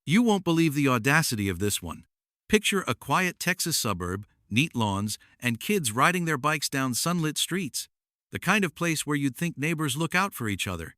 You won't believe the audacity of this one. Picture a quiet Texas suburb, neat lawns, and kids riding their bikes down sunlit streets. The kind of place where you'd think neighbors look out for each other.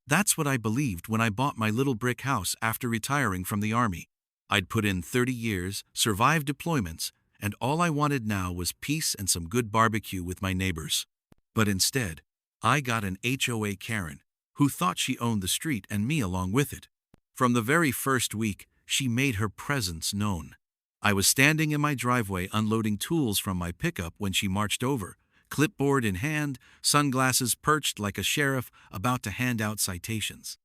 That's what I believed when I bought my little brick house after retiring from the Army. I'd put in 30 years, survived deployments, and all I wanted now was peace and some good barbecue with my neighbors. But instead, I got an HOA Karen, who thought she owned the street and me along with it. From the very first week, she made her presence known. I was standing in my driveway unloading tools from my pickup when she marched over, clipboard in hand, sunglasses perched like a sheriff about to hand out citations.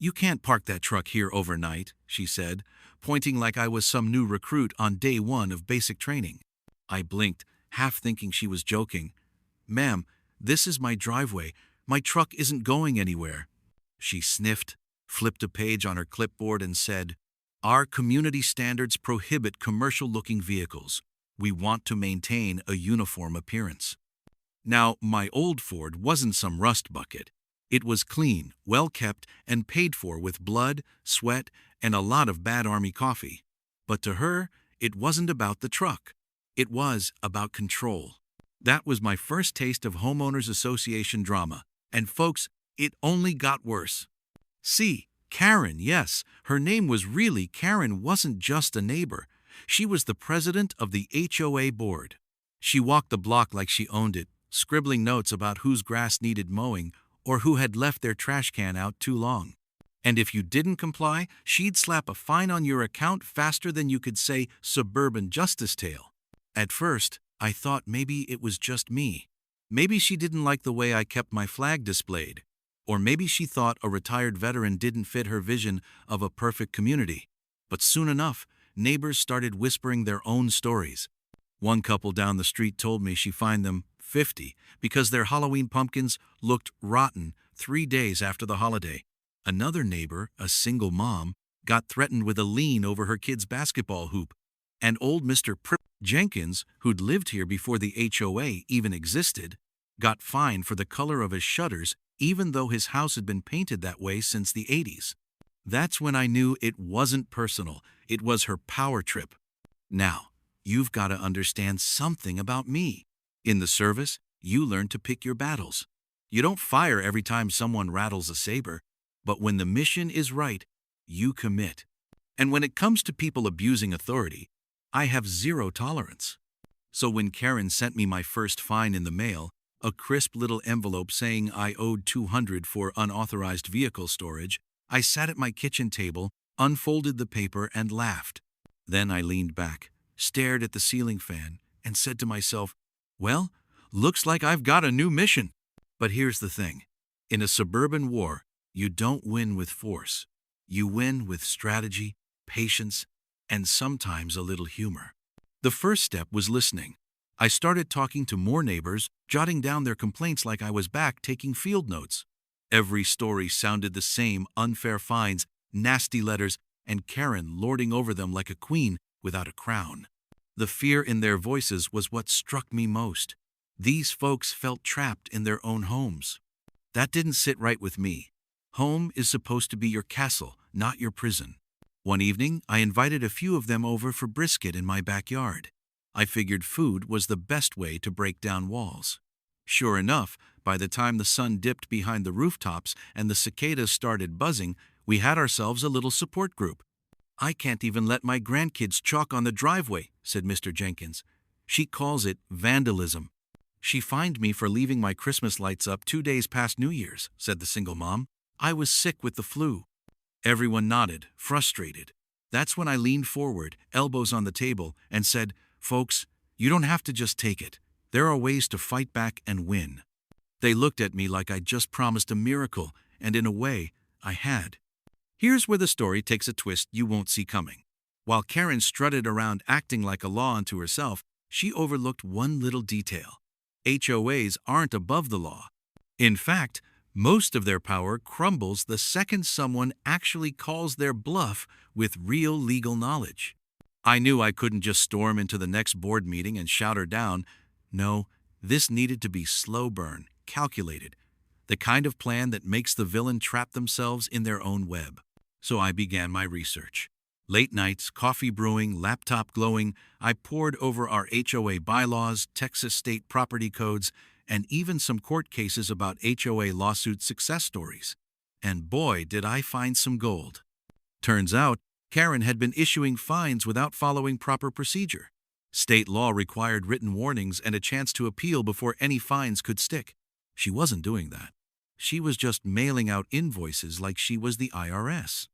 "You can't park that truck here overnight," she said, pointing like I was some new recruit on day one of basic training. I blinked, half thinking she was joking. "Ma'am, this is my driveway. My truck isn't going anywhere." She sniffed, flipped a page on her clipboard and said, "Our community standards prohibit commercial-looking vehicles. We want to maintain a uniform appearance." Now, my old Ford wasn't some rust bucket. It was clean, well-kept, and paid for with blood, sweat, and a lot of bad Army coffee. But to her, it wasn't about the truck. It was about control. That was my first taste of homeowners association drama. And folks, it only got worse. See, Karen, yes, her name was really Karen, wasn't just a neighbor. She was the president of the HOA board. She walked the block like she owned it, scribbling notes about whose grass needed mowing or who had left their trash can out too long. And if you didn't comply, she'd slap a fine on your account faster than you could say suburban justice tale. At first, I thought maybe it was just me. Maybe she didn't like the way I kept my flag displayed. Or maybe she thought a retired veteran didn't fit her vision of a perfect community. But soon enough, neighbors started whispering their own stories. One couple down the street told me she fined them $50 because their Halloween pumpkins looked rotten 3 days after the holiday. Another neighbor, a single mom, got threatened with a lien over her kid's basketball hoop. And old Mr. Jenkins, who'd lived here before the HOA even existed, got fined for the color of his shutters even though his house had been painted that way since the 80s. That's when I knew it wasn't personal, it was her power trip. Now, you've got to understand something about me. In the service, you learn to pick your battles. You don't fire every time someone rattles a saber, but when the mission is right, you commit. And when it comes to people abusing authority, I have zero tolerance. So when Karen sent me my first fine in the mail, a crisp little envelope saying I owed $200 for unauthorized vehicle storage, I sat at my kitchen table, unfolded the paper, and laughed. Then I leaned back, stared at the ceiling fan, and said to myself, "Well, looks like I've got a new mission." But here's the thing. In a suburban war, you don't win with force. You win with strategy, patience, and sometimes a little humor. The first step was listening. I started talking to more neighbors, jotting down their complaints like I was back taking field notes. Every story sounded the same: unfair fines, nasty letters, and Karen lording over them like a queen without a crown. The fear in their voices was what struck me most. These folks felt trapped in their own homes. That didn't sit right with me. Home is supposed to be your castle, not your prison. One evening, I invited a few of them over for brisket in my backyard. I figured food was the best way to break down walls. Sure enough, by the time the sun dipped behind the rooftops and the cicadas started buzzing, we had ourselves a little support group. "I can't even let my grandkids chalk on the driveway," said Mr. Jenkins. "She calls it vandalism." "She fined me for leaving my Christmas lights up 2 days past New Year's," said the single mom. "I was sick with the flu." Everyone nodded, frustrated. That's when I leaned forward, elbows on the table, and said, "Folks, you don't have to just take it. There are ways to fight back and win." They looked at me like I'd just promised a miracle, and in a way, I had. Here's where the story takes a twist you won't see coming. While Karen strutted around acting like a law unto herself, she overlooked one little detail. HOAs aren't above the law. In fact, most of their power crumbles the second someone actually calls their bluff with real legal knowledge. I knew I couldn't just storm into the next board meeting and shout her down. No, this needed to be slow burn, calculated, the kind of plan that makes the villain trap themselves in their own web. So I began my research. Late nights, coffee brewing, laptop glowing, I pored over our HOA bylaws, Texas state property codes, and even some court cases about HOA lawsuit success stories. And boy, did I find some gold. Turns out, Karen had been issuing fines without following proper procedure. State law required written warnings and a chance to appeal before any fines could stick. She wasn't doing that. She was just mailing out invoices like she was the IRS.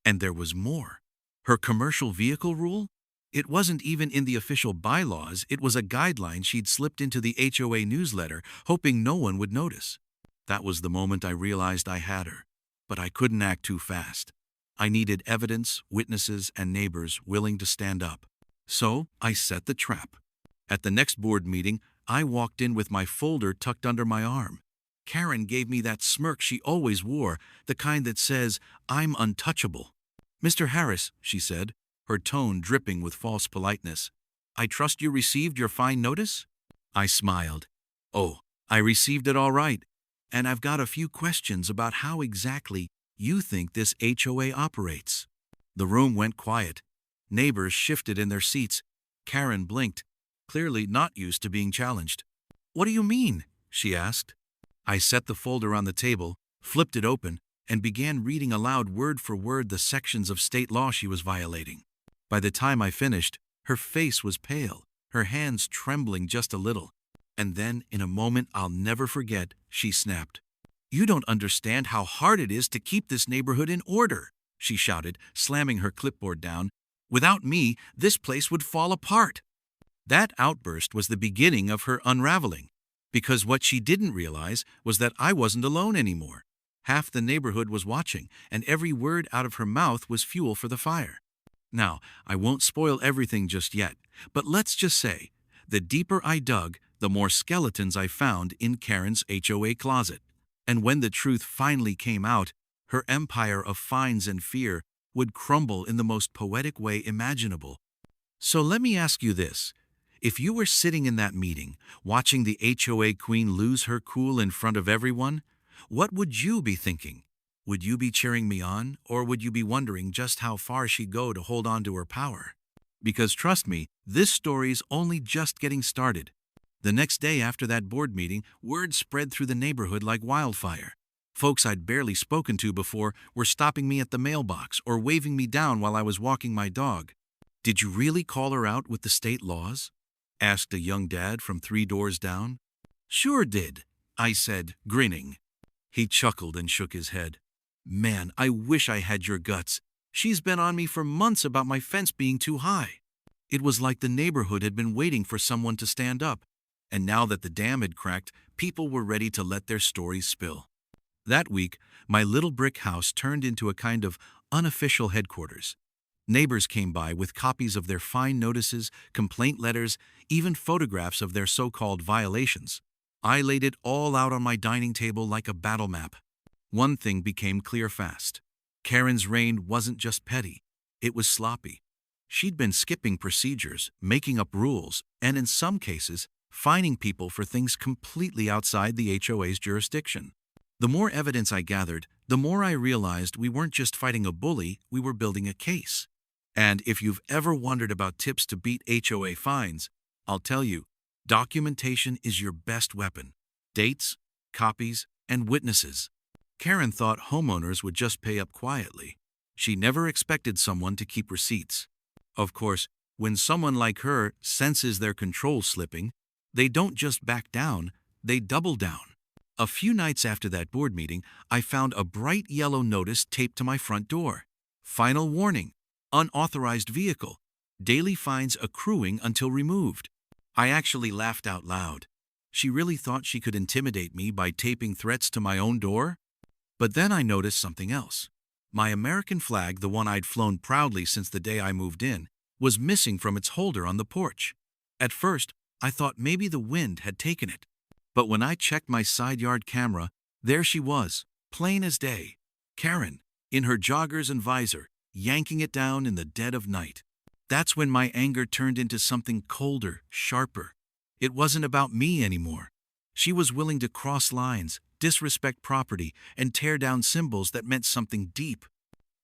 And there was more. Her commercial vehicle rule? It wasn't even in the official bylaws, it was a guideline she'd slipped into the HOA newsletter, hoping no one would notice. That was the moment I realized I had her. But I couldn't act too fast. I needed evidence, witnesses, and neighbors willing to stand up. So I set the trap. At the next board meeting, I walked in with my folder tucked under my arm. Karen gave me that smirk she always wore, the kind that says, "I'm untouchable." "Mr. Harris," she said, her tone dripping with false politeness, "I trust you received your fine notice?" I smiled. "Oh, I received it all right. And I've got a few questions about how exactly you think this HOA operates." The room went quiet. Neighbors shifted in their seats. Karen blinked, clearly not used to being challenged. "What do you mean?" she asked. I set the folder on the table, flipped it open, and began reading aloud word for word the sections of state law she was violating. By the time I finished, her face was pale, her hands trembling just a little. And then, in a moment I'll never forget, she snapped. "You don't understand how hard it is to keep this neighborhood in order," she shouted, slamming her clipboard down. "Without me, this place would fall apart." That outburst was the beginning of her unraveling, because what she didn't realize was that I wasn't alone anymore. Half the neighborhood was watching, and every word out of her mouth was fuel for the fire. Now, I won't spoil everything just yet, but let's just say, the deeper I dug, the more skeletons I found in Karen's HOA closet. And when the truth finally came out, her empire of fines and fear would crumble in the most poetic way imaginable. So let me ask you this. If you were sitting in that meeting, watching the HOA queen lose her cool in front of everyone, what would you be thinking? Would you be cheering me on, or would you be wondering just how far she'd go to hold on to her power? Because trust me, this story's only just getting started. The next day after that board meeting, word spread through the neighborhood like wildfire. Folks I'd barely spoken to before were stopping me at the mailbox or waving me down while I was walking my dog. "Did you really call her out with the state laws?" asked a young dad from 3 doors down. "Sure did," I said, grinning. He chuckled and shook his head. "Man, I wish I had your guts. She's been on me for months about my fence being too high." It was like the neighborhood had been waiting for someone to stand up, and now that the dam had cracked, people were ready to let their stories spill. That week, my little brick house turned into a kind of unofficial headquarters. Neighbors came by with copies of their fine notices, complaint letters, even photographs of their so-called violations. I laid it all out on my dining table like a battle map. One thing became clear fast. Karen's reign wasn't just petty, it was sloppy. She'd been skipping procedures, making up rules, and in some cases, fining people for things completely outside the HOA's jurisdiction. The more evidence I gathered, the more I realized we weren't just fighting a bully, we were building a case. And if you've ever wondered about tips to beat HOA fines, I'll tell you, documentation is your best weapon. Dates, copies, and witnesses. Karen thought homeowners would just pay up quietly. She never expected someone to keep receipts. Of course, when someone like her senses their control slipping, they don't just back down, they double down. A few nights after that board meeting, I found a bright yellow notice taped to my front door. Final warning. Unauthorized vehicle. Daily fines accruing until removed. I actually laughed out loud. She really thought she could intimidate me by taping threats to my own door? But then I noticed something else. My American flag, the one I'd flown proudly since the day I moved in, was missing from its holder on the porch. At first, I thought maybe the wind had taken it. But when I checked my side yard camera, there she was, plain as day. Karen, in her joggers and visor, yanking it down in the dead of night. That's when my anger turned into something colder, sharper. It wasn't about me anymore. She was willing to cross lines, disrespect property, and tear down symbols that meant something deep.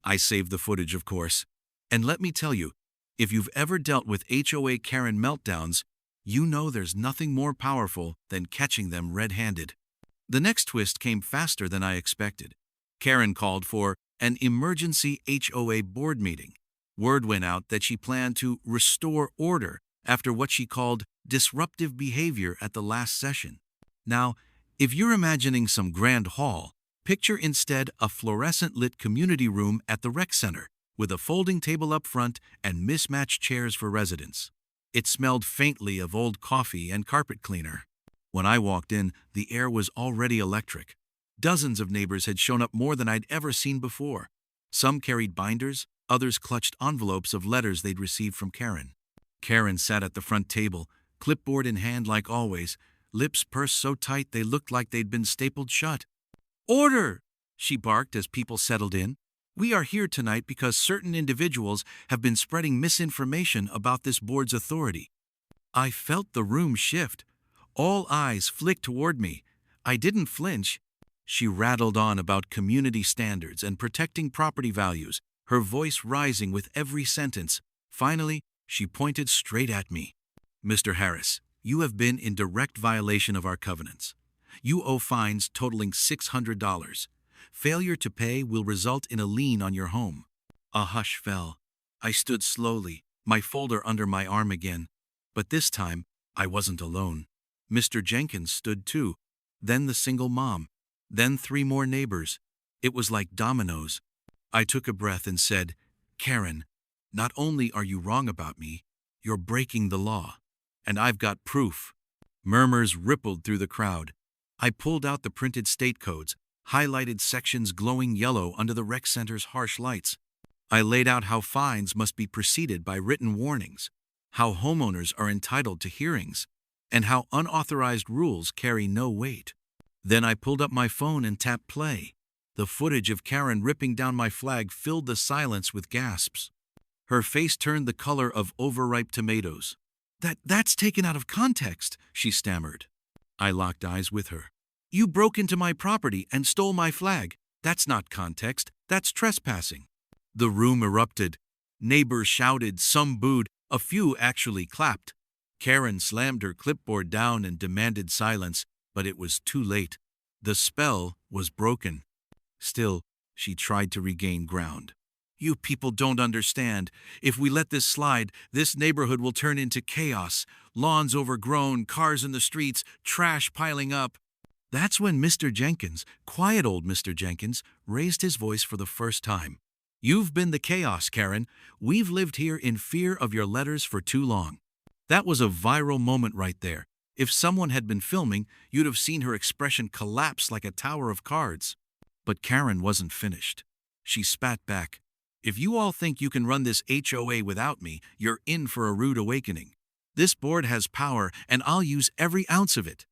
I saved the footage, of course. And let me tell you, if you've ever dealt with HOA Karen meltdowns, you know there's nothing more powerful than catching them red-handed. The next twist came faster than I expected. Karen called for an emergency HOA board meeting. Word went out that she planned to restore order after what she called disruptive behavior at the last session. Now, if you're imagining some grand hall, picture instead a fluorescent-lit community room at the rec center, with a folding table up front and mismatched chairs for residents. It smelled faintly of old coffee and carpet cleaner. When I walked in, the air was already electric. Dozens of neighbors had shown up, more than I'd ever seen before. Some carried binders, others clutched envelopes of letters they'd received from Karen. Karen sat at the front table, clipboard in hand like always, lips pursed so tight they looked like they'd been stapled shut. "Order!" she barked as people settled in. "We are here tonight because certain individuals have been spreading misinformation about this board's authority." I felt the room shift. All eyes flicked toward me. I didn't flinch. She rattled on about community standards and protecting property values, her voice rising with every sentence. Finally, she pointed straight at me. "Mr. Harris, you have been in direct violation of our covenants. You owe fines totaling $600. Failure to pay will result in a lien on your home." A hush fell. I stood slowly, my folder under my arm again. But this time, I wasn't alone. Mr. Jenkins stood too, then the single mom, then 3 more neighbors. It was like dominoes. I took a breath and said, "Karen, not only are you wrong about me, you're breaking the law. And I've got proof." Murmurs rippled through the crowd. I pulled out the printed state codes, highlighted sections glowing yellow under the rec center's harsh lights. I laid out how fines must be preceded by written warnings, how homeowners are entitled to hearings, and how unauthorized rules carry no weight. Then I pulled up my phone and tapped play. The footage of Karen ripping down my flag filled the silence with gasps. Her face turned the color of overripe tomatoes. That's taken out of context," she stammered. I locked eyes with her. "You broke into my property and stole my flag. That's not context, that's trespassing." The room erupted. Neighbors shouted, some booed, a few actually clapped. Karen slammed her clipboard down and demanded silence, but it was too late. The spell was broken. Still, she tried to regain ground. "You people don't understand. If we let this slide, this neighborhood will turn into chaos. Lawns overgrown, cars in the streets, trash piling up." That's when Mr. Jenkins, quiet old Mr. Jenkins, raised his voice for the first time. "You've been the chaos, Karen. We've lived here in fear of your letters for too long." That was a viral moment right there. If someone had been filming, you'd have seen her expression collapse like a tower of cards. But Karen wasn't finished. She spat back. "If you all think you can run this HOA without me, you're in for a rude awakening. This board has power, and I'll use every ounce of it."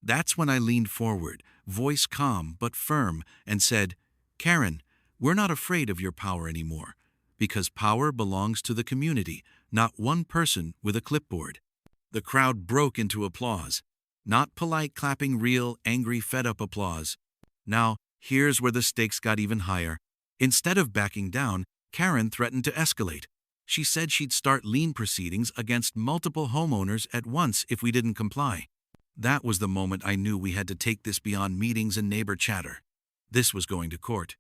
That's when I leaned forward, voice calm but firm, and said, "Karen, we're not afraid of your power anymore, because power belongs to the community, not one person with a clipboard." The crowd broke into applause. Not polite clapping, real, angry, fed-up applause. Now, here's where the stakes got even higher. Instead of backing down, Karen threatened to escalate. She said she'd start lien proceedings against multiple homeowners at once if we didn't comply. That was the moment I knew we had to take this beyond meetings and neighbor chatter. This was going to court.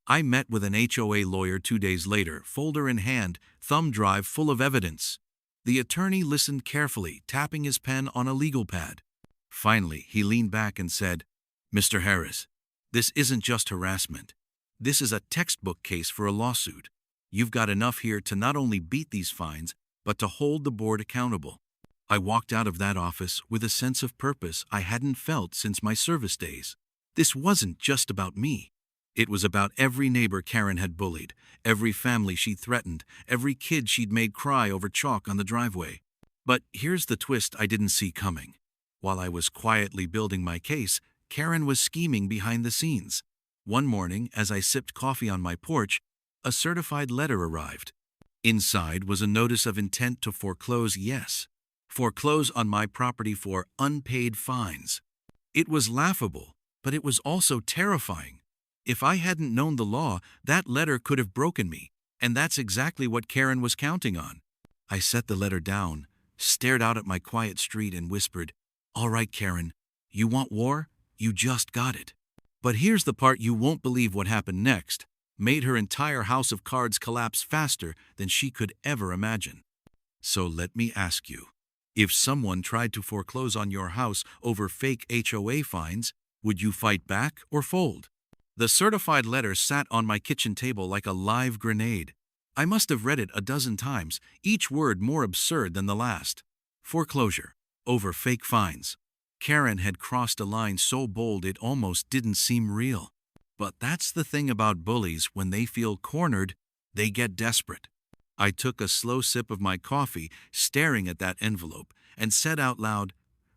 I met with an HOA lawyer 2 days later, folder in hand, thumb drive full of evidence. The attorney listened carefully, tapping his pen on a legal pad. Finally, he leaned back and said, "Mr. Harris, this isn't just harassment. This is a textbook case for a lawsuit. You've got enough here to not only beat these fines, but to hold the board accountable." I walked out of that office with a sense of purpose I hadn't felt since my service days. This wasn't just about me. It was about every neighbor Karen had bullied, every family she'd threatened, every kid she'd made cry over chalk on the driveway. But here's the twist I didn't see coming. While I was quietly building my case, Karen was scheming behind the scenes. One morning, as I sipped coffee on my porch, a certified letter arrived. Inside was a notice of intent to foreclose, yes, foreclose on my property for unpaid fines. It was laughable, but it was also terrifying. If I hadn't known the law, that letter could have broken me, And that's exactly what Karen was counting on. I set the letter down, stared out at my quiet street, and whispered, "All right, Karen, you want war? You just got it." But here's the part you won't believe what happened next. Made her entire house of cards collapse faster than she could ever imagine. So let me ask you, if someone tried to foreclose on your house over fake HOA fines, would you fight back or fold? The certified letter sat on my kitchen table like a live grenade. I must have read it a dozen times, each word more absurd than the last. Foreclosure. Over fake fines. Karen had crossed a line so bold it almost didn't seem real. But that's the thing about bullies: when they feel cornered, they get desperate. I took a slow sip of my coffee, staring at that envelope, and said out loud,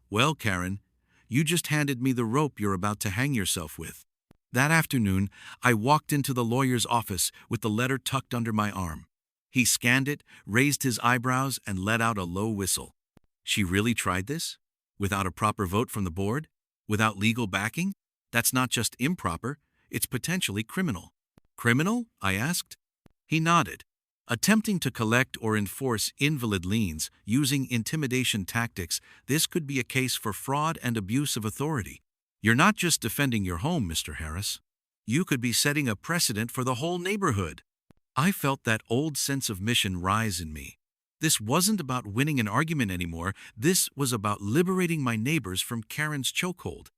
"Well, Karen, you just handed me the rope you're about to hang yourself with." That afternoon, I walked into the lawyer's office with the letter tucked under my arm. He scanned it, raised his eyebrows, and let out a low whistle. She really tried this? Without a proper vote from the board? Without legal backing? That's not just improper, it's potentially criminal. Criminal? I asked. He nodded. Attempting to collect or enforce invalid liens using intimidation tactics, this could be a case for fraud and abuse of authority. You're not just defending your home, Mr. Harris. You could be setting a precedent for the whole neighborhood. I felt that old sense of mission rise in me. This wasn't about winning an argument anymore. This was about liberating my neighbors from Karen's chokehold.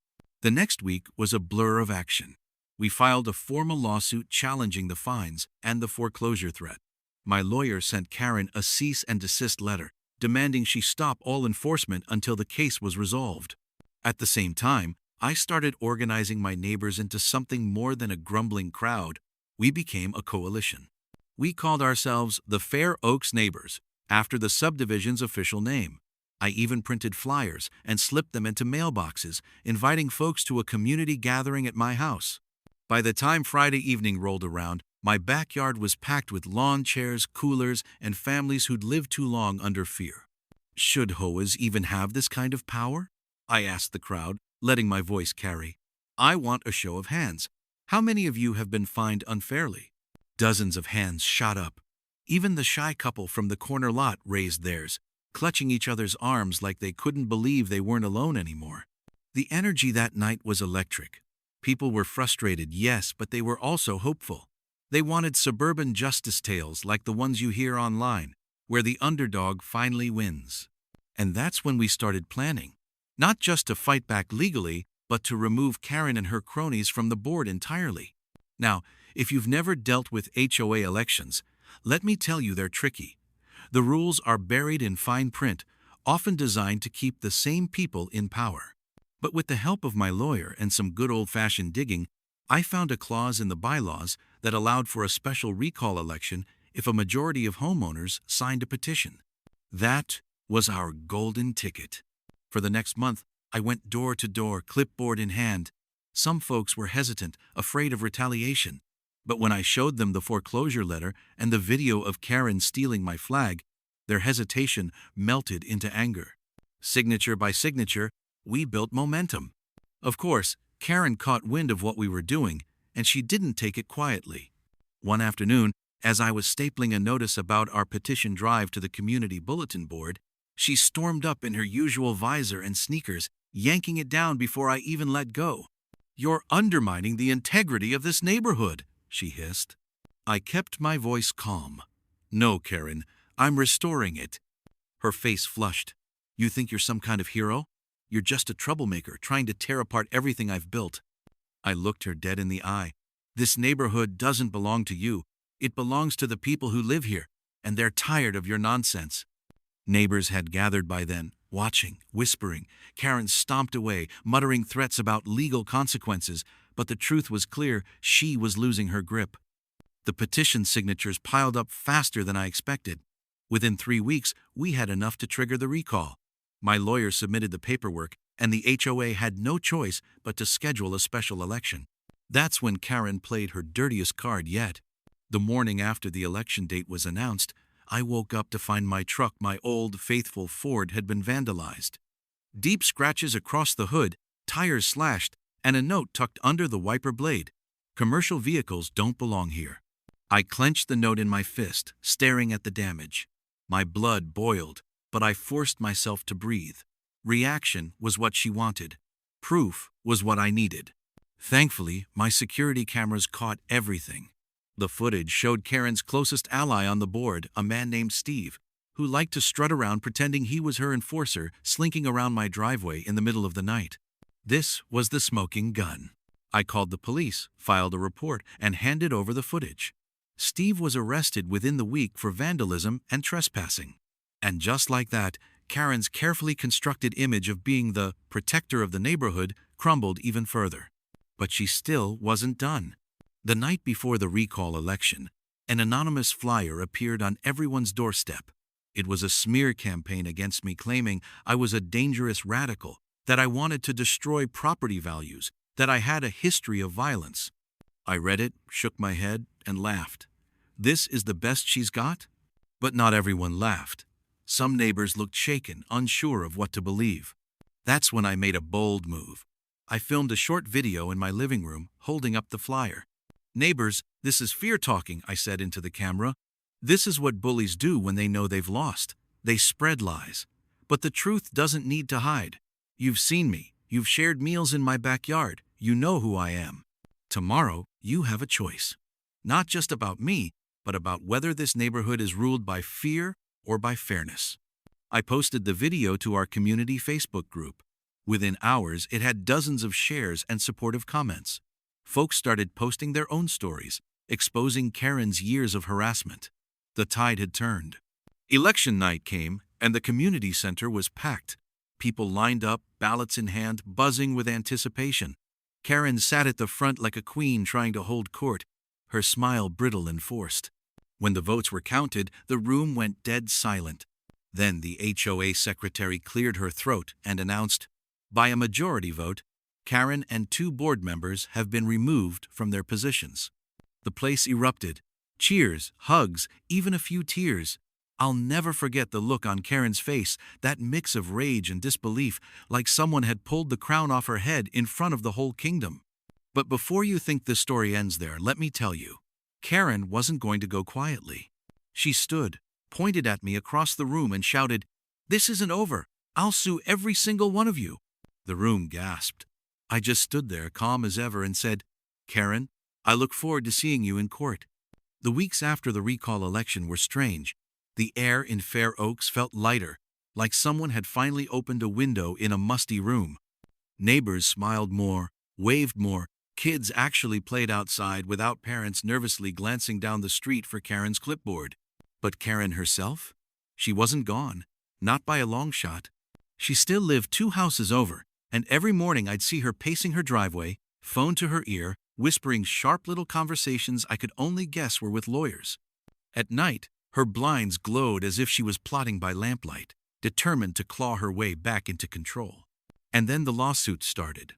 The next week was a blur of action. We filed a formal lawsuit challenging the fines and the foreclosure threat. My lawyer sent Karen a cease and desist letter, demanding she stop all enforcement until the case was resolved. At the same time, I started organizing my neighbors into something more than a grumbling crowd. We became a coalition. We called ourselves the Fair Oaks Neighbors, after the subdivision's official name. I even printed flyers and slipped them into mailboxes, inviting folks to a community gathering at my house. By the time Friday evening rolled around, my backyard was packed with lawn chairs, coolers, and families who'd lived too long under fear. Should HOAs even have this kind of power? I asked the crowd, letting my voice carry. I want a show of hands. How many of you have been fined unfairly? Dozens of hands shot up. Even the shy couple from the corner lot raised theirs, clutching each other's arms like they couldn't believe they weren't alone anymore. The energy that night was electric. People were frustrated, yes, but they were also hopeful. They wanted suburban justice tales like the ones you hear online, where the underdog finally wins. And that's when we started planning. Not just to fight back legally, but to remove Karen and her cronies from the board entirely. Now, if you've never dealt with HOA elections, let me tell you they're tricky. The rules are buried in fine print, often designed to keep the same people in power. But with the help of my lawyer and some good old-fashioned digging, I found a clause in the bylaws that allowed for a special recall election if a majority of homeowners signed a petition. That was our golden ticket. For the next month, I went door to door, clipboard in hand. Some folks were hesitant, afraid of retaliation. But when I showed them the foreclosure letter and the video of Karen stealing my flag, their hesitation melted into anger. Signature by signature, we built momentum. Of course, Karen caught wind of what we were doing, and she didn't take it quietly. One afternoon, as I was stapling a notice about our petition drive to the community bulletin board, she stormed up in her usual visor and sneakers, yanking it down before I even let go. "You're undermining the integrity of this neighborhood," she hissed. I kept my voice calm. "No, Karen, I'm restoring it." Her face flushed. "You think you're some kind of hero? You're just a troublemaker trying to tear apart everything I've built." I looked her dead in the eye. "This neighborhood doesn't belong to you. It belongs to the people who live here, and they're tired of your nonsense." Neighbors had gathered by then, watching, whispering. Karen stomped away, muttering threats about legal consequences, but the truth was clear: she was losing her grip. The petition signatures piled up faster than I expected. Within 3 weeks, we had enough to trigger the recall. My lawyer submitted the paperwork, and the HOA had no choice but to schedule a special election. That's when Karen played her dirtiest card yet. The morning after the election date was announced, I woke up to find my truck, my old, faithful Ford, had been vandalized. Deep scratches across the hood, tires slashed, and a note tucked under the wiper blade. "Commercial vehicles don't belong here." I clenched the note in my fist, staring at the damage. My blood boiled, but I forced myself to breathe. Reaction was what she wanted. Proof was what I needed. Thankfully, my security cameras caught everything. The footage showed Karen's closest ally on the board, a man named Steve, who liked to strut around pretending he was her enforcer, slinking around my driveway in the middle of the night. This was the smoking gun. I called the police, filed a report, and handed over the footage. Steve was arrested within the week for vandalism and trespassing. And just like that, Karen's carefully constructed image of being the protector of the neighborhood crumbled even further. But she still wasn't done. The night before the recall election, an anonymous flyer appeared on everyone's doorstep. It was a smear campaign against me, claiming I was a dangerous radical, that I wanted to destroy property values, that I had a history of violence. I read it, shook my head, and laughed. This is the best she's got? But not everyone laughed. Some neighbors looked shaken, unsure of what to believe. That's when I made a bold move. I filmed a short video in my living room, holding up the flyer. "Neighbors, this is fear talking," I said into the camera. "This is what bullies do when they know they've lost. They spread lies. But the truth doesn't need to hide. You've seen me. You've shared meals in my backyard. You know who I am. Tomorrow, you have a choice. Not just about me, but about whether this neighborhood is ruled by fear or by fairness." I posted the video to our community Facebook group. Within hours, it had dozens of shares and supportive comments. Folks started posting their own stories, exposing Karen's years of harassment. The tide had turned. Election night came, and the community center was packed. People lined up, ballots in hand, buzzing with anticipation. Karen sat at the front like a queen trying to hold court, her smile brittle and forced. When the votes were counted, the room went dead silent. Then the HOA secretary cleared her throat and announced, "By a majority vote, Karen and 2 board members have been removed from their positions." The place erupted. Cheers, hugs, even a few tears. I'll never forget the look on Karen's face, that mix of rage and disbelief, like someone had pulled the crown off her head in front of the whole kingdom. But before you think the story ends there, let me tell you, Karen wasn't going to go quietly. She stood, pointed at me across the room and shouted, "This isn't over. I'll sue every single one of you." The room gasped. I just stood there, calm as ever, and said, "Karen, I look forward to seeing you in court." The weeks after the recall election were strange. The air in Fair Oaks felt lighter, like someone had finally opened a window in a musty room. Neighbors smiled more, waved more. Kids actually played outside without parents nervously glancing down the street for Karen's clipboard. But Karen herself? She wasn't gone, not by a long shot. She still lived 2 houses over, and every morning I'd see her pacing her driveway, phone to her ear, whispering sharp little conversations I could only guess were with lawyers. At night, her blinds glowed as if she was plotting by lamplight, determined to claw her way back into control. And then the lawsuits started.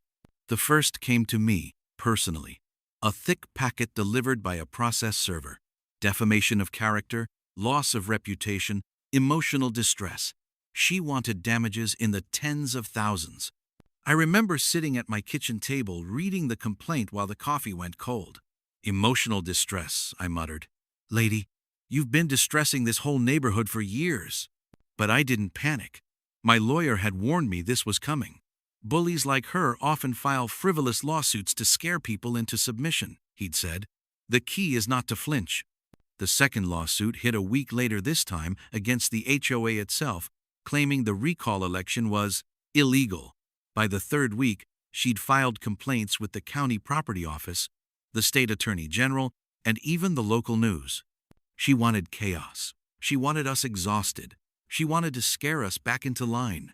The first came to me, personally. A thick packet delivered by a process server. Defamation of character, loss of reputation, emotional distress. She wanted damages in the tens of thousands. I remember sitting at my kitchen table reading the complaint while the coffee went cold. "Emotional distress," I muttered. "Lady, you've been distressing this whole neighborhood for years." But I didn't panic. My lawyer had warned me this was coming. "Bullies like her often file frivolous lawsuits to scare people into submission," he'd said. "The key is not to flinch." The second lawsuit hit a week later, this time against the HOA itself, claiming the recall election was illegal. By the third week, she'd filed complaints with the county property office, the state attorney general, and even the local news. She wanted chaos. She wanted us exhausted. She wanted to scare us back into line.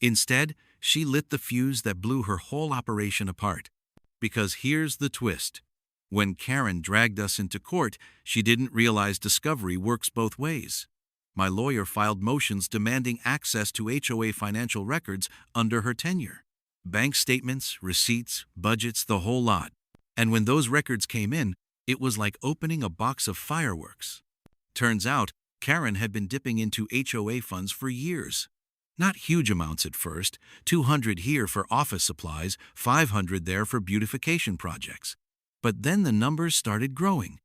Instead, she lit the fuse that blew her whole operation apart. Because here's the twist. When Karen dragged us into court, she didn't realize discovery works both ways. My lawyer filed motions demanding access to HOA financial records under her tenure. Bank statements, receipts, budgets, the whole lot. And when those records came in, it was like opening a box of fireworks. Turns out, Karen had been dipping into HOA funds for years. Not huge amounts at first, $200 here for office supplies, $500 there for beautification projects. But then the numbers started growing.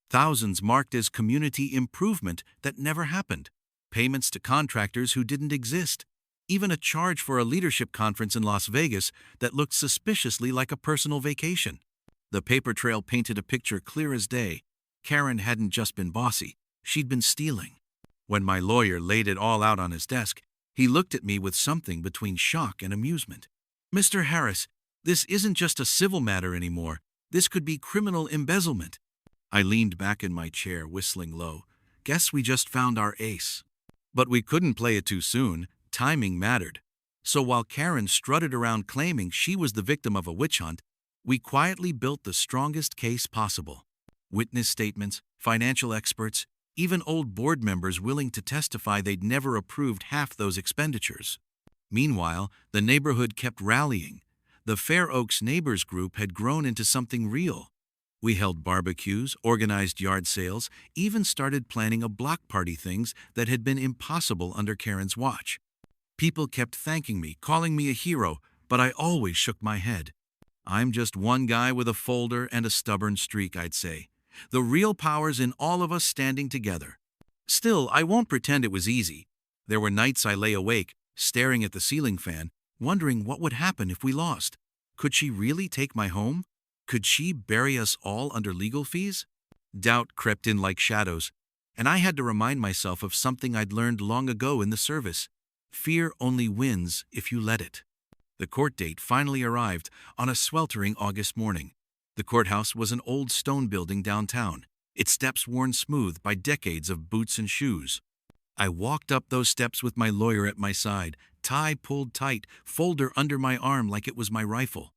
thousands marked as community improvement that never happened, payments to contractors who didn't exist, even a charge for a leadership conference in Las Vegas that looked suspiciously like a personal vacation. The paper trail painted a picture clear as day. Karen hadn't just been bossy, she'd been stealing. When my lawyer laid it all out on his desk, he looked at me with something between shock and amusement. "Mr. Harris, this isn't just a civil matter anymore. This could be criminal embezzlement." I leaned back in my chair, whistling low. Guess we just found our ace. But we couldn't play it too soon. Timing mattered. So while Karen strutted around claiming she was the victim of a witch hunt, we quietly built the strongest case possible. Witness statements, financial experts, even old board members willing to testify they'd never approved half those expenditures. Meanwhile, the neighborhood kept rallying. The Fair Oaks Neighbors Group had grown into something real. We held barbecues, organized yard sales, even started planning a block party, things that had been impossible under Karen's watch. People kept thanking me, calling me a hero, but I always shook my head. "I'm just one guy with a folder and a stubborn streak," I'd say. "The real power's in all of us standing together." Still, I won't pretend it was easy. There were nights I lay awake, staring at the ceiling fan, wondering what would happen if we lost. Could she really take my home? Could she bury us all under legal fees? Doubt crept in like shadows, and I had to remind myself of something I'd learned long ago in the service. Fear only wins if you let it. The court date finally arrived on a sweltering August morning. The courthouse was an old stone building downtown, its steps worn smooth by decades of boots and shoes. I walked up those steps with my lawyer at my side, tie pulled tight, folder under my arm like it was my rifle.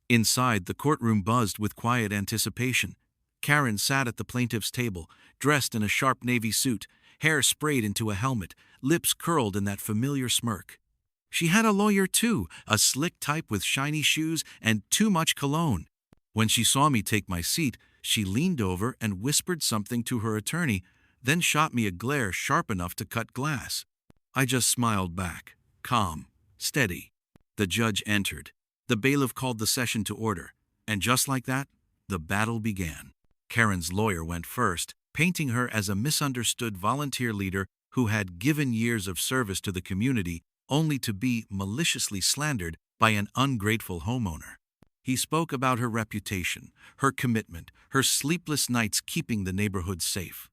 Inside, the courtroom buzzed with quiet anticipation. Karen sat at the plaintiff's table, dressed in a sharp navy suit, hair sprayed into a helmet, lips curled in that familiar smirk. She had a lawyer too, a slick type with shiny shoes and too much cologne. When she saw me take my seat, she leaned over and whispered something to her attorney, then shot me a glare sharp enough to cut glass. I just smiled back, calm, steady. The judge entered. The bailiff called the session to order, and just like that, the battle began. Karen's lawyer went first, painting her as a misunderstood volunteer leader who had given years of service to the community only to be maliciously slandered by an ungrateful homeowner. He spoke about her reputation, her commitment, her sleepless nights keeping the neighborhood safe.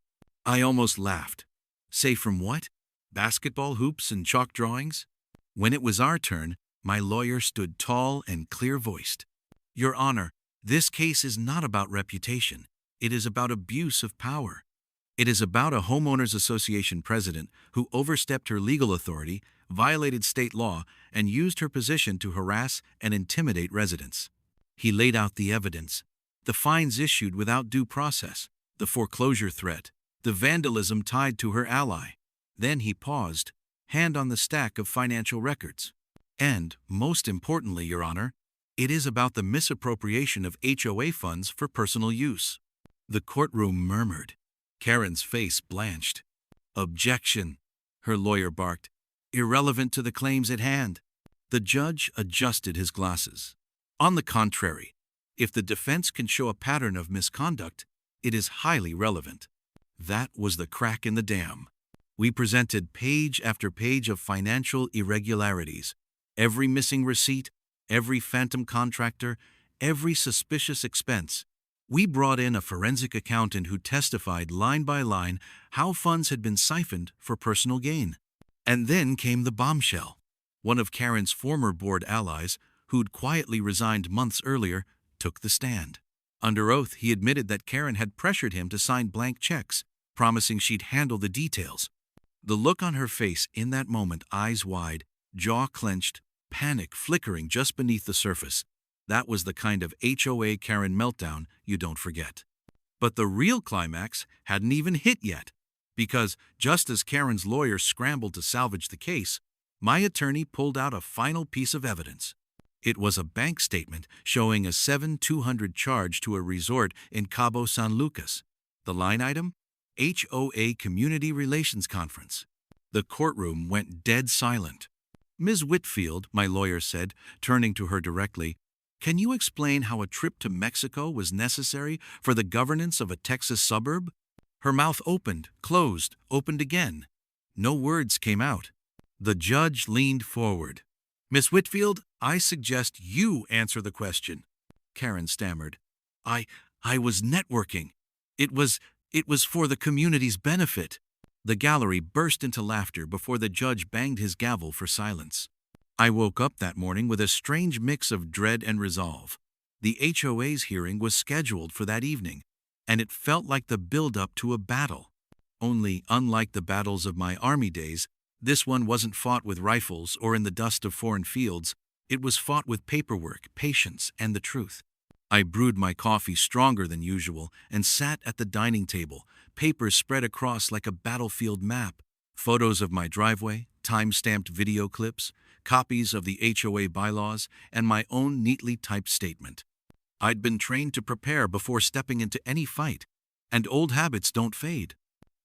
I almost laughed. Safe from what? Basketball hoops and chalk drawings? When it was our turn, my lawyer stood tall and clear-voiced. "Your Honor, this case is not about reputation. It is about abuse of power. It is about a homeowners association president who overstepped her legal authority, violated state law, and used her position to harass and intimidate residents." He laid out the evidence, the fines issued without due process, the foreclosure threat, the vandalism tied to her ally. Then he paused, hand on the stack of financial records. "And, most importantly, Your Honor, it is about the misappropriation of HOA funds for personal use." The courtroom murmured. Karen's face blanched. "Objection," her lawyer barked. "Irrelevant to the claims at hand." The judge adjusted his glasses. "On the contrary, if the defense can show a pattern of misconduct, it is highly relevant." That was the crack in the dam. We presented page after page of financial irregularities. Every missing receipt, every phantom contractor, every suspicious expense. We brought in a forensic accountant who testified line by line how funds had been siphoned for personal gain. And then came the bombshell. One of Karen's former board allies, who'd quietly resigned months earlier, took the stand. Under oath, he admitted that Karen had pressured him to sign blank checks, promising she'd handle the details. The look on her face in that moment, eyes wide, jaw clenched, panic flickering just beneath the surface. That was the kind of HOA Karen meltdown you don't forget. But the real climax hadn't even hit yet, because just as Karen's lawyer scrambled to salvage the case, my attorney pulled out a final piece of evidence. It was a bank statement showing a $7,200 charge to a resort in Cabo San Lucas. The line item? HOA Community Relations Conference. The courtroom went dead silent. "Ms. Whitfield," my lawyer said, turning to her directly, Can you explain how a trip to Mexico was necessary for the governance of a Texas suburb? Her mouth opened, closed, opened again. No words came out. The judge leaned forward. Miss Whitfield, I suggest you answer the question. Karen stammered. I was networking. It was for the community's benefit. The gallery burst into laughter before the judge banged his gavel for silence. I woke up that morning with a strange mix of dread and resolve. The HOA's hearing was scheduled for that evening, and it felt like the build-up to a battle. Only, unlike the battles of my army days, this one wasn't fought with rifles or in the dust of foreign fields. It was fought with paperwork, patience, and the truth. I brewed my coffee stronger than usual and sat at the dining table, papers spread across like a battlefield map, photos of my driveway, time-stamped video clips, copies of the HOA bylaws, and my own neatly typed statement. I'd been trained to prepare before stepping into any fight, and old habits don't fade.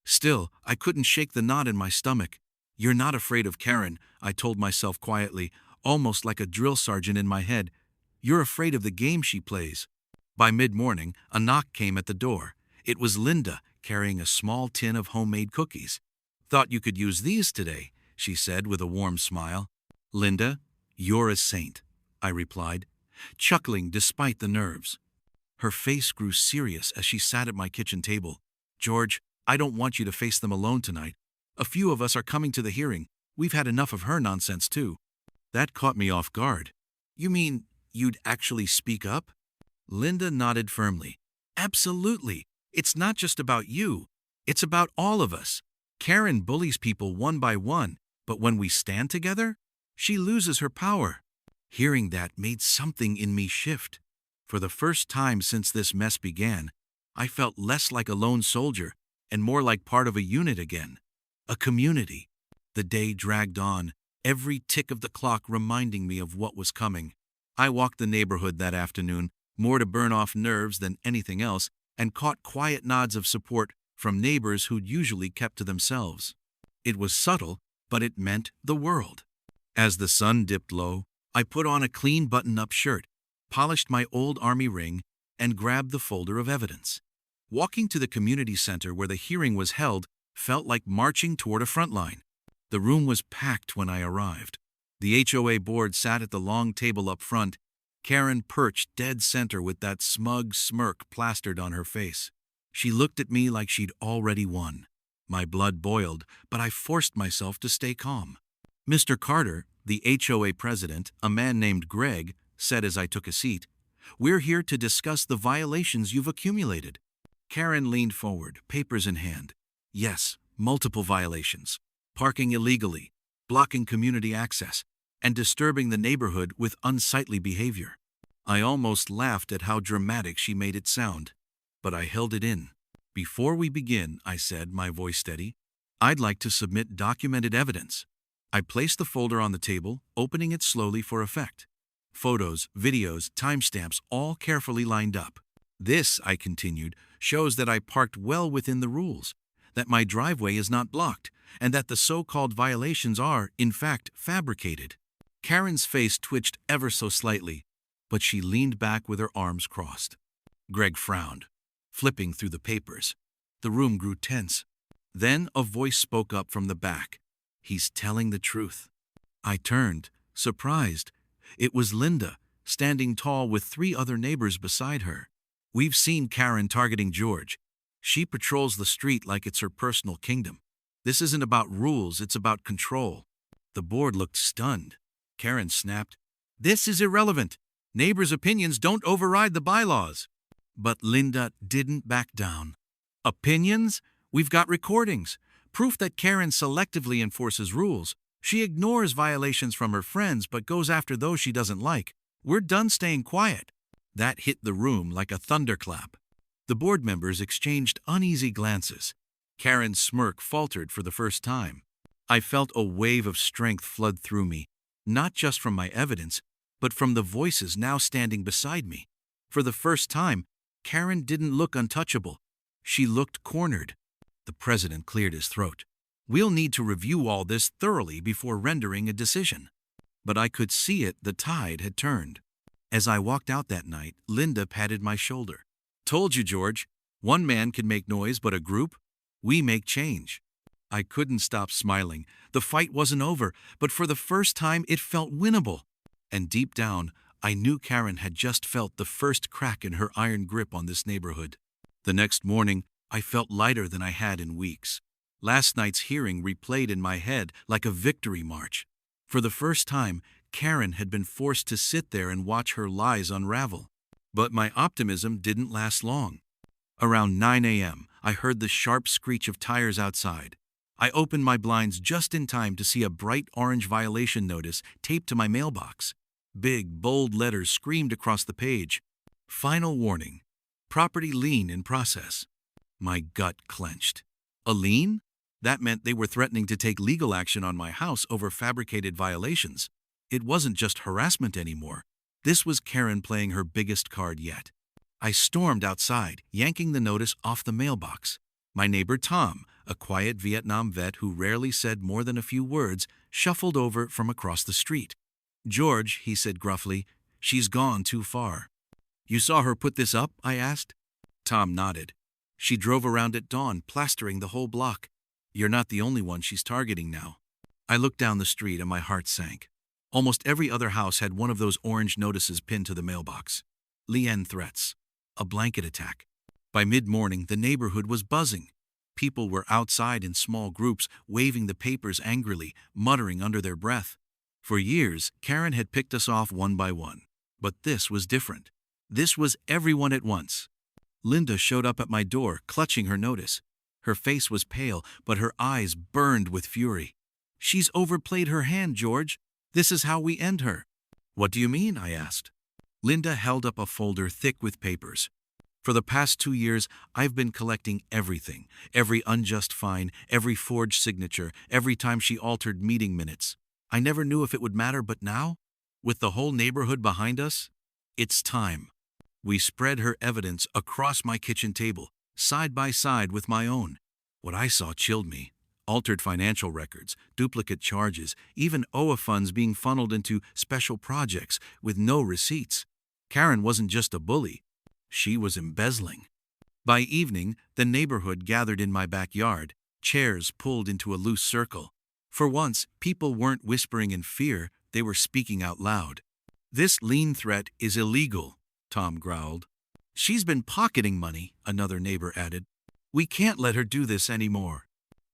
Still, I couldn't shake the knot in my stomach. You're not afraid of Karen, I told myself quietly, almost like a drill sergeant in my head. You're afraid of the game she plays. By mid-morning, a knock came at the door. It was Linda, carrying a small tin of homemade cookies. Thought you could use these today, she said with a warm smile. Linda, you're a saint, I replied, chuckling despite the nerves. Her face grew serious as she sat at my kitchen table. George, I don't want you to face them alone tonight. A few of us are coming to the hearing. We've had enough of her nonsense too. That caught me off guard. You mean you'd actually speak up? Linda nodded firmly. Absolutely. It's not just about you. It's about all of us. Karen bullies people one by one, but when we stand together, she loses her power. Hearing that made something in me shift. For the first time since this mess began, I felt less like a lone soldier and more like part of a unit again. A community. The day dragged on, every tick of the clock reminding me of what was coming. I walked the neighborhood that afternoon, more to burn off nerves than anything else, and caught quiet nods of support from neighbors who'd usually kept to themselves. It was subtle, but it meant the world. As the sun dipped low, I put on a clean button-up shirt, polished my old army ring, and grabbed the folder of evidence. Walking to the community center where the hearing was held felt like marching toward a front line. The room was packed when I arrived. The HOA board sat at the long table up front, Karen perched dead center with that smug smirk plastered on her face. She looked at me like she'd already won. My blood boiled, but I forced myself to stay calm. Mr. Carter, the HOA president, a man named Greg, said as I took a seat, "We're here to discuss the violations you've accumulated." Karen leaned forward, papers in hand. Yes, multiple violations. Parking illegally, blocking community access, and disturbing the neighborhood with unsightly behavior. I almost laughed at how dramatic she made it sound, but I held it in. Before we begin, I said, my voice steady, I'd like to submit documented evidence. I placed the folder on the table, opening it slowly for effect. Photos, videos, timestamps, all carefully lined up. This, I continued, shows that I parked well within the rules, that my driveway is not blocked, and that the so-called violations are, in fact, fabricated. Karen's face twitched ever so slightly, but she leaned back with her arms crossed. Greg frowned, flipping through the papers. The room grew tense. Then a voice spoke up from the back. He's telling the truth. I turned, surprised. It was Linda, standing tall with 3 other neighbors beside her. We've seen Karen targeting George. She patrols the street like it's her personal kingdom. This isn't about rules, it's about control. The board looked stunned. Karen snapped, "This is irrelevant. Neighbors' opinions don't override the bylaws." But Linda didn't back down. Opinions? We've got recordings. Proof that Karen selectively enforces rules. She ignores violations from her friends but goes after those she doesn't like. We're done staying quiet. That hit the room like a thunderclap. The board members exchanged uneasy glances. Karen's smirk faltered for the first time. I felt a wave of strength flood through me, not just from my evidence, but from the voices now standing beside me. For the first time, Karen didn't look untouchable. She looked cornered. The president cleared his throat. "We'll need to review all this thoroughly before rendering a decision." But I could see it, the tide had turned. As I walked out that night, Linda patted my shoulder. Told you, George. One man can make noise, but a group? We make change. I couldn't stop smiling. The fight wasn't over, but for the first time it felt winnable. And deep down, I knew Karen had just felt the first crack in her iron grip on this neighborhood. The next morning, I felt lighter than I had in weeks. Last night's hearing replayed in my head like a victory march. For the first time, Karen had been forced to sit there and watch her lies unravel. But my optimism didn't last long. Around 9 a.m., I heard the sharp screech of tires outside. I opened my blinds just in time to see a bright orange violation notice taped to my mailbox. Big, bold letters screamed across the page. Final warning. Property lien in process. My gut clenched. A lien? That meant they were threatening to take legal action on my house over fabricated violations. It wasn't just harassment anymore. This was Karen playing her biggest card yet. I stormed outside, yanking the notice off the mailbox. My neighbor Tom, a quiet Vietnam vet who rarely said more than a few words, shuffled over from across the street. "George," he said gruffly, "she's gone too far." "You saw her put this up?" I asked. Tom nodded. "She drove around at dawn, plastering the whole block. You're not the only one she's targeting now." I looked down the street and my heart sank. Almost every other house had one of those orange notices pinned to the mailbox. Lien threats. A blanket attack. By mid-morning, the neighborhood was buzzing. People were outside in small groups, waving the papers angrily, muttering under their breath. For years, Karen had picked us off one by one. But this was different. This was everyone at once. Linda showed up at my door, clutching her notice. Her face was pale, but her eyes burned with fury. "She's overplayed her hand, George. This is how we end her." "What do you mean?" I asked. Linda held up a folder thick with papers. "For the past 2 years, I've been collecting everything. Every unjust fine, every forged signature, every time she altered meeting minutes. I never knew if it would matter, but now, with the whole neighborhood behind us, it's time." We spread her evidence across my kitchen table, side by side with my own. What I saw chilled me. Altered financial records, duplicate charges, even HOA funds being funneled into special projects with no receipts. Karen wasn't just a bully. She was embezzling. By evening, the neighborhood gathered in my backyard, chairs pulled into a loose circle. For once, people weren't whispering in fear, they were speaking out loud. "This lien threat is illegal," Tom growled. "She's been pocketing money," another neighbor added. "We can't let her do this anymore."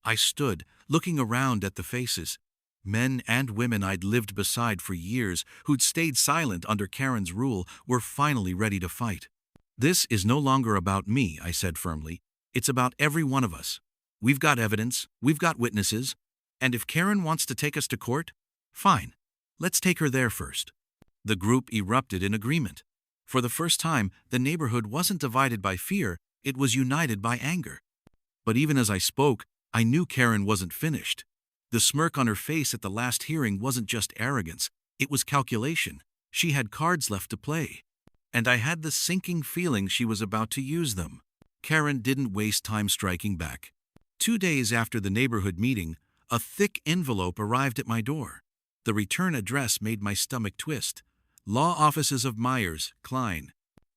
I stood, looking around at the faces. Men and women I'd lived beside for years, who'd stayed silent under Karen's rule, were finally ready to fight. "This is no longer about me," I said firmly. "It's about every one of us. We've got evidence, we've got witnesses, and if Karen wants to take us to court, fine. Let's take her there first." The group erupted in agreement. For the first time, the neighborhood wasn't divided by fear, it was united by anger. But even as I spoke, I knew Karen wasn't finished. The smirk on her face at the last hearing wasn't just arrogance, it was calculation. She had cards left to play. And I had the sinking feeling she was about to use them. Karen didn't waste time striking back. 2 days after the neighborhood meeting, a thick envelope arrived at my door. The return address made my stomach twist. Law Offices of Myers, Klein.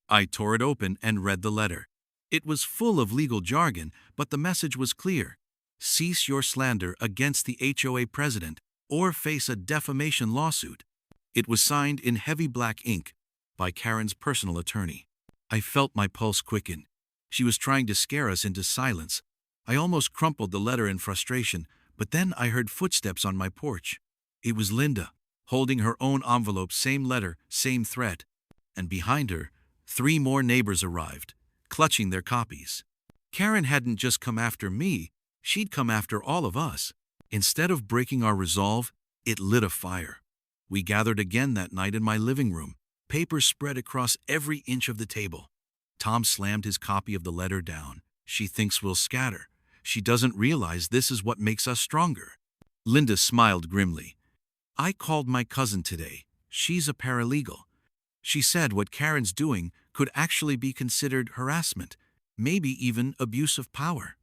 I tore it open and read the letter. It was full of legal jargon, but the message was clear. Cease your slander against the HOA president or face a defamation lawsuit. It was signed in heavy black ink by Karen's personal attorney. I felt my pulse quicken. She was trying to scare us into silence. I almost crumpled the letter in frustration, but then I heard footsteps on my porch. It was Linda, holding her own envelope, same letter, same threat. And behind her, 3 more neighbors arrived, clutching their copies. Karen hadn't just come after me, she'd come after all of us. Instead of breaking our resolve, it lit a fire. We gathered again that night in my living room, papers spread across every inch of the table. Tom slammed his copy of the letter down. "She thinks we'll scatter. She doesn't realize this is what makes us stronger." Linda smiled grimly. "I called my cousin today. She's a paralegal. She said what Karen's doing could actually be considered harassment, maybe even abuse of power."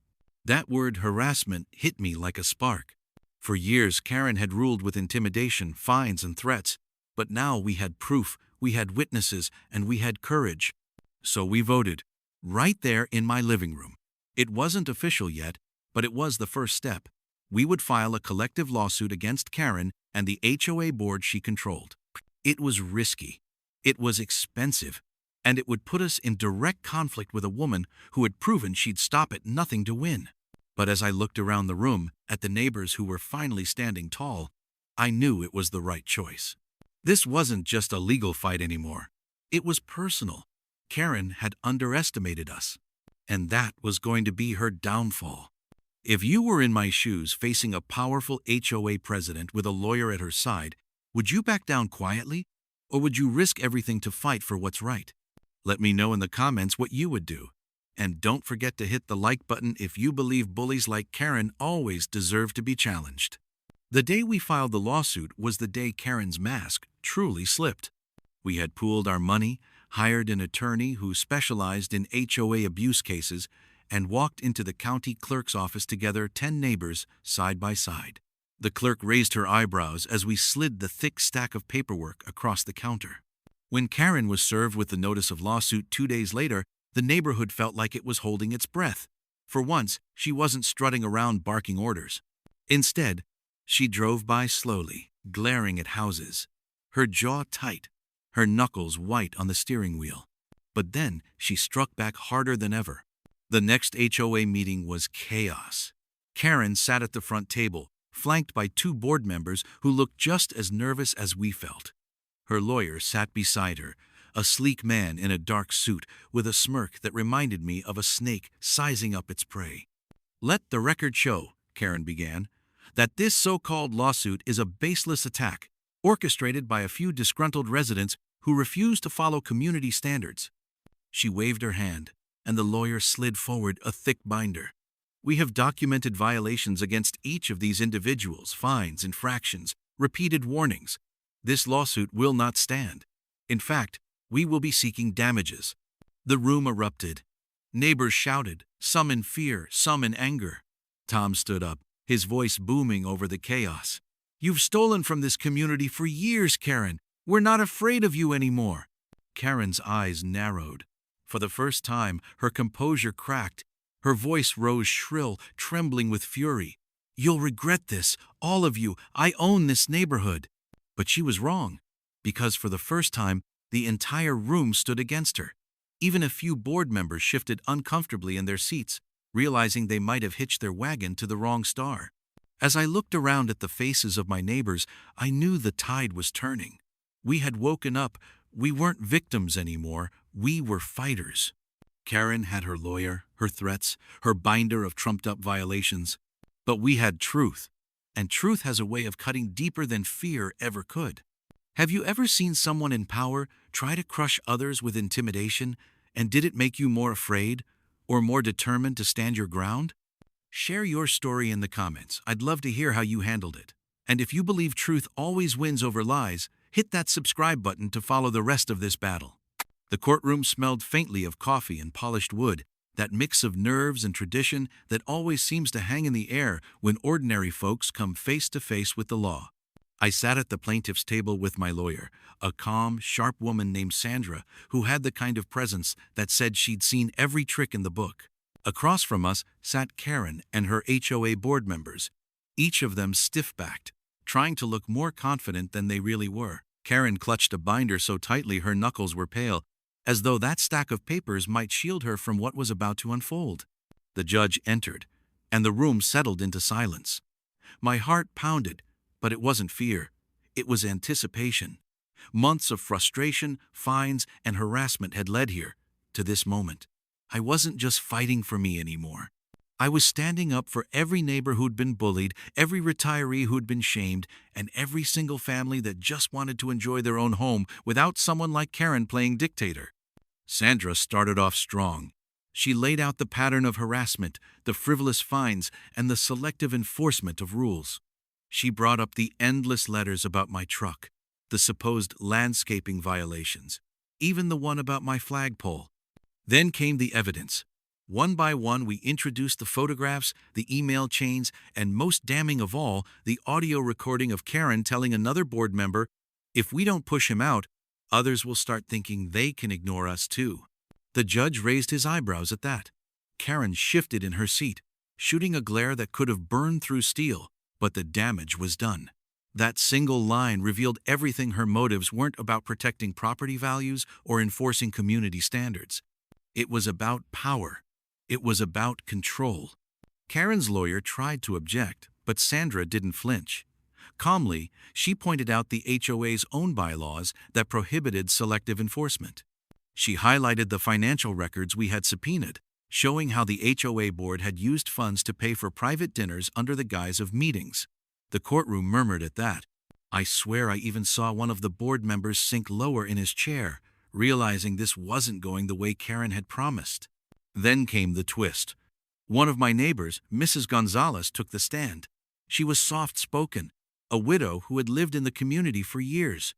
That word harassment hit me like a spark. For years, Karen had ruled with intimidation, fines, and threats, but now we had proof, we had witnesses, and we had courage. So we voted. Right there in my living room. It wasn't official yet, but it was the first step. We would file a collective lawsuit against Karen and the HOA board she controlled. It was risky. It was expensive. And it would put us in direct conflict with a woman who had proven she'd stop at nothing to win. But as I looked around the room, at the neighbors who were finally standing tall, I knew it was the right choice. This wasn't just a legal fight anymore. It was personal. Karen had underestimated us, and that was going to be her downfall. If you were in my shoes facing a powerful HOA president with a lawyer at her side, would you back down quietly, or would you risk everything to fight for what's right? Let me know in the comments what you would do. And don't forget to hit the like button if you believe bullies like Karen always deserve to be challenged. The day we filed the lawsuit was the day Karen's mask truly slipped. We had pooled our money, hired an attorney who specialized in HOA abuse cases, and walked into the county clerk's office together, 10 neighbors, side by side. The clerk raised her eyebrows as we slid the thick stack of paperwork across the counter. When Karen was served with the notice of lawsuit 2 days later, the neighborhood felt like it was holding its breath. For once, she wasn't strutting around barking orders. Instead, she drove by slowly, glaring at houses, her jaw tight, her knuckles white on the steering wheel. But then she struck back harder than ever. The next HOA meeting was chaos. Karen sat at the front table, flanked by 2 board members who looked just as nervous as we felt. Her lawyer sat beside her, a sleek man in a dark suit with a smirk that reminded me of a snake sizing up its prey. "Let the record show," Karen began, "that this so-called lawsuit is a baseless attack, orchestrated by a few disgruntled residents who refuse to follow community standards." She waved her hand, and the lawyer slid forward a thick binder. "We have documented violations against each of these individuals, fines, infractions, repeated warnings. This lawsuit will not stand. In fact, we will be seeking damages." The room erupted. Neighbors shouted, some in fear, some in anger. Tom stood up, his voice booming over the chaos. "You've stolen from this community for years, Karen. We're not afraid of you anymore." Karen's eyes narrowed. For the first time, her composure cracked. Her voice rose shrill, trembling with fury. "You'll regret this, all of you. I own this neighborhood." But she was wrong, because for the first time, the entire room stood against her. Even a few board members shifted uncomfortably in their seats, realizing they might have hitched their wagon to the wrong star. As I looked around at the faces of my neighbors, I knew the tide was turning. We had woken up. We weren't victims anymore. We were fighters. Karen had her lawyer, her threats, her binder of trumped-up violations. But we had truth. And truth has a way of cutting deeper than fear ever could. Have you ever seen someone in power try to crush others with intimidation, and did it make you more afraid or more determined to stand your ground? Share your story in the comments. I'd love to hear how you handled it. And if you believe truth always wins over lies, hit that subscribe button to follow the rest of this battle. The courtroom smelled faintly of coffee and polished wood, that mix of nerves and tradition that always seems to hang in the air when ordinary folks come face to face with the law. I sat at the plaintiff's table with my lawyer, a calm, sharp woman named Sandra, who had the kind of presence that said she'd seen every trick in the book. Across from us sat Karen and her HOA board members, each of them stiff-backed, trying to look more confident than they really were. Karen clutched a binder so tightly her knuckles were pale, as though that stack of papers might shield her from what was about to unfold. The judge entered, and the room settled into silence. My heart pounded, but it wasn't fear. It was anticipation. Months of frustration, fines, and harassment had led here, to this moment. I wasn't just fighting for me anymore. I was standing up for every neighbor who'd been bullied, every retiree who'd been shamed, and every single family that just wanted to enjoy their own home without someone like Karen playing dictator. Sandra started off strong. She laid out the pattern of harassment, the frivolous fines, and the selective enforcement of rules. She brought up the endless letters about my truck, the supposed landscaping violations, even the one about my flagpole. Then came the evidence. One by one, we introduced the photographs, the email chains, and most damning of all, the audio recording of Karen telling another board member, "If we don't push him out, others will start thinking they can ignore us too. The judge raised his eyebrows at that. Karen shifted in her seat, shooting a glare that could have burned through steel, but the damage was done. That single line revealed everything. Her motives weren't about protecting property values or enforcing community standards. It was about power. It was about control. Karen's lawyer tried to object, but Sandra didn't flinch. Calmly, she pointed out the HOA's own bylaws that prohibited selective enforcement. She highlighted the financial records we had subpoenaed, showing how the HOA board had used funds to pay for private dinners under the guise of meetings. The courtroom murmured at that. I swear I even saw one of the board members sink lower in his chair, realizing this wasn't going the way Karen had promised. Then came the twist. One of my neighbors, Mrs. Gonzalez, took the stand. She was soft-spoken, a widow who had lived in the community for years.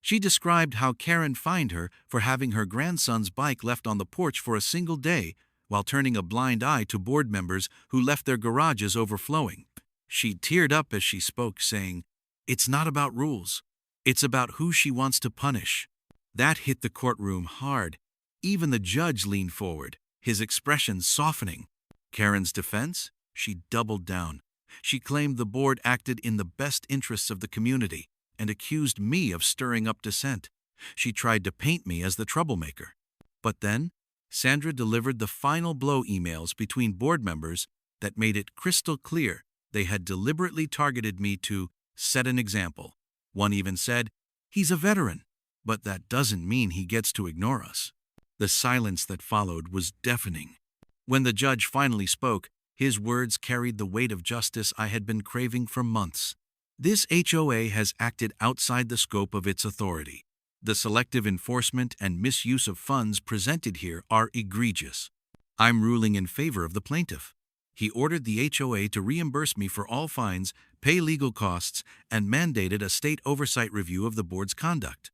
She described how Karen fined her for having her grandson's bike left on the porch for a single day, while turning a blind eye to board members who left their garages overflowing. She teared up as she spoke, saying, "It's not about rules. It's about who she wants to punish." That hit the courtroom hard. Even the judge leaned forward, his expression softening. Karen's defense? She doubled down. She claimed the board acted in the best interests of the community and accused me of stirring up dissent. She tried to paint me as the troublemaker. But then, Sandra delivered the final blow emails between board members that made it crystal clear they had deliberately targeted me to set an example. One even said, "He's a veteran, but that doesn't mean he gets to ignore us." The silence that followed was deafening. When the judge finally spoke, his words carried the weight of justice I had been craving for months. This HOA has acted outside the scope of its authority. The selective enforcement and misuse of funds presented here are egregious. I'm ruling in favor of the plaintiff. He ordered the HOA to reimburse me for all fines, pay legal costs, and mandated a state oversight review of the board's conduct.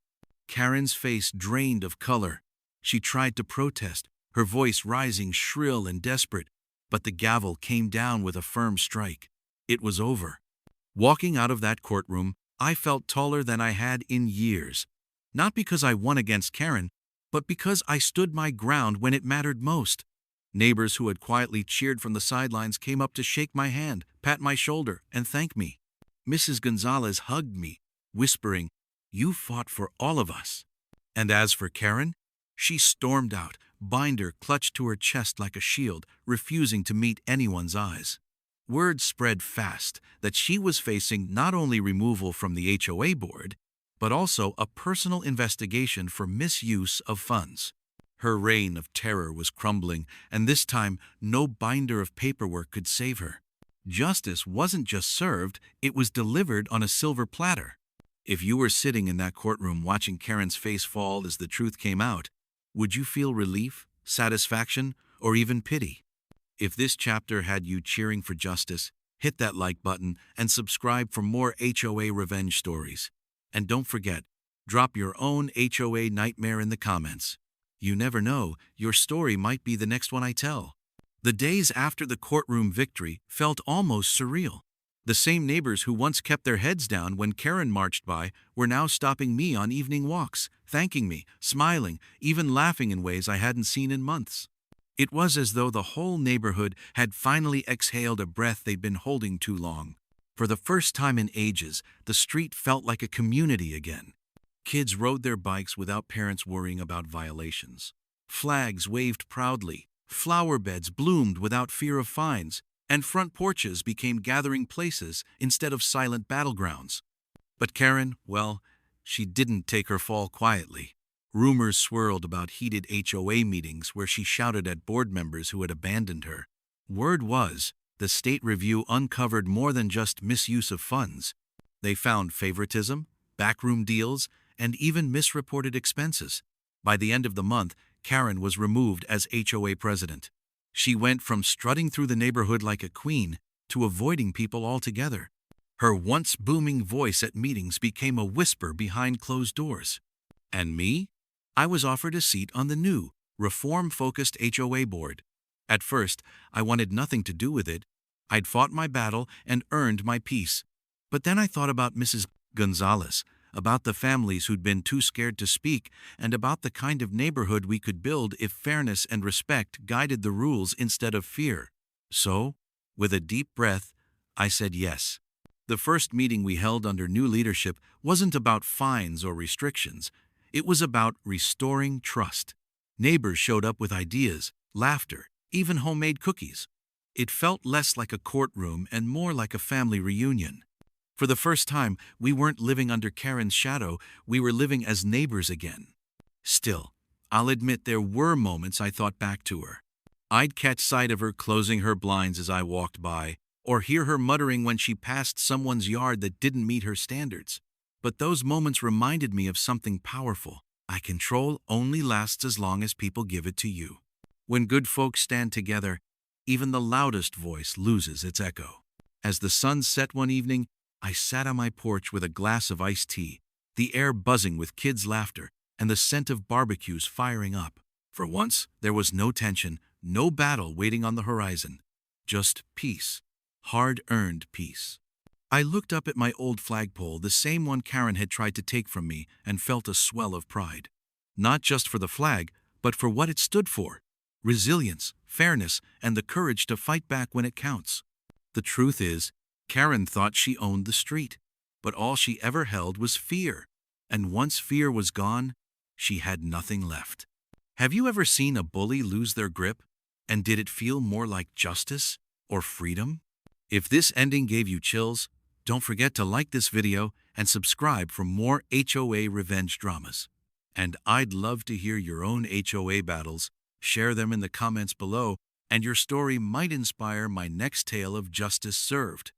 Karen's face drained of color. She tried to protest, her voice rising shrill and desperate, but the gavel came down with a firm strike. It was over. Walking out of that courtroom, I felt taller than I had in years. Not because I won against Karen, but because I stood my ground when it mattered most. Neighbors who had quietly cheered from the sidelines came up to shake my hand, pat my shoulder, and thank me. Mrs. Gonzalez hugged me, whispering, "You fought for all of us." And as for Karen, she stormed out, binder clutched to her chest like a shield, refusing to meet anyone's eyes. Word spread fast that she was facing not only removal from the HOA board, but also a personal investigation for misuse of funds. Her reign of terror was crumbling, and this time no binder of paperwork could save her. Justice wasn't just served, it was delivered on a silver platter. If you were sitting in that courtroom watching Karen's face fall as the truth came out, would you feel relief, satisfaction, or even pity? If this chapter had you cheering for justice, hit that like button and subscribe for more HOA revenge stories. And don't forget, drop your own HOA nightmare in the comments. You never know, your story might be the next one I tell. The days after the courtroom victory felt almost surreal. The same neighbors who once kept their heads down when Karen marched by were now stopping me on evening walks, thanking me, smiling, even laughing in ways I hadn't seen in months. It was as though the whole neighborhood had finally exhaled a breath they'd been holding too long. For the first time in ages, the street felt like a community again. Kids rode their bikes without parents worrying about violations. Flags waved proudly, flower beds bloomed without fear of fines, and front porches became gathering places instead of silent battlegrounds. But Karen, well, she didn't take her fall quietly. Rumors swirled about heated HOA meetings where she shouted at board members who had abandoned her. Word was, the state review uncovered more than just misuse of funds. They found favoritism, backroom deals, and even misreported expenses. By the end of the month, Karen was removed as HOA president. She went from strutting through the neighborhood like a queen to avoiding people altogether. Her once booming voice at meetings became a whisper behind closed doors. And me? I was offered a seat on the new, reform-focused HOA board. At first, I wanted nothing to do with it. I'd fought my battle and earned my peace. But then I thought about Mrs. Gonzalez, about the families who'd been too scared to speak, and about the kind of neighborhood we could build if fairness and respect guided the rules instead of fear. So, with a deep breath, I said yes. The first meeting we held under new leadership wasn't about fines or restrictions. It was about restoring trust. Neighbors showed up with ideas, laughter, even homemade cookies. It felt less like a courtroom and more like a family reunion. For the first time, we weren't living under Karen's shadow, we were living as neighbors again. Still, I'll admit there were moments I thought back to her. I'd catch sight of her closing her blinds as I walked by, or hear her muttering when she passed someone's yard that didn't meet her standards. But those moments reminded me of something powerful. Control only lasts as long as people give it to you. When good folks stand together, even the loudest voice loses its echo. As the sun set one evening, I sat on my porch with a glass of iced tea, the air buzzing with kids' laughter and the scent of barbecues firing up. For once, there was no tension, no battle waiting on the horizon. Just peace. Hard-earned peace. I looked up at my old flagpole, the same one Karen had tried to take from me, and felt a swell of pride. Not just for the flag, but for what it stood for. Resilience, fairness, and the courage to fight back when it counts. The truth is, Karen thought she owned the street, but all she ever held was fear. And once fear was gone, she had nothing left. Have you ever seen a bully lose their grip? And did it feel more like justice or freedom? If this ending gave you chills, don't forget to like this video and subscribe for more HOA revenge dramas. And I'd love to hear your own HOA battles. Share them in the comments below, and your story might inspire my next tale of justice served.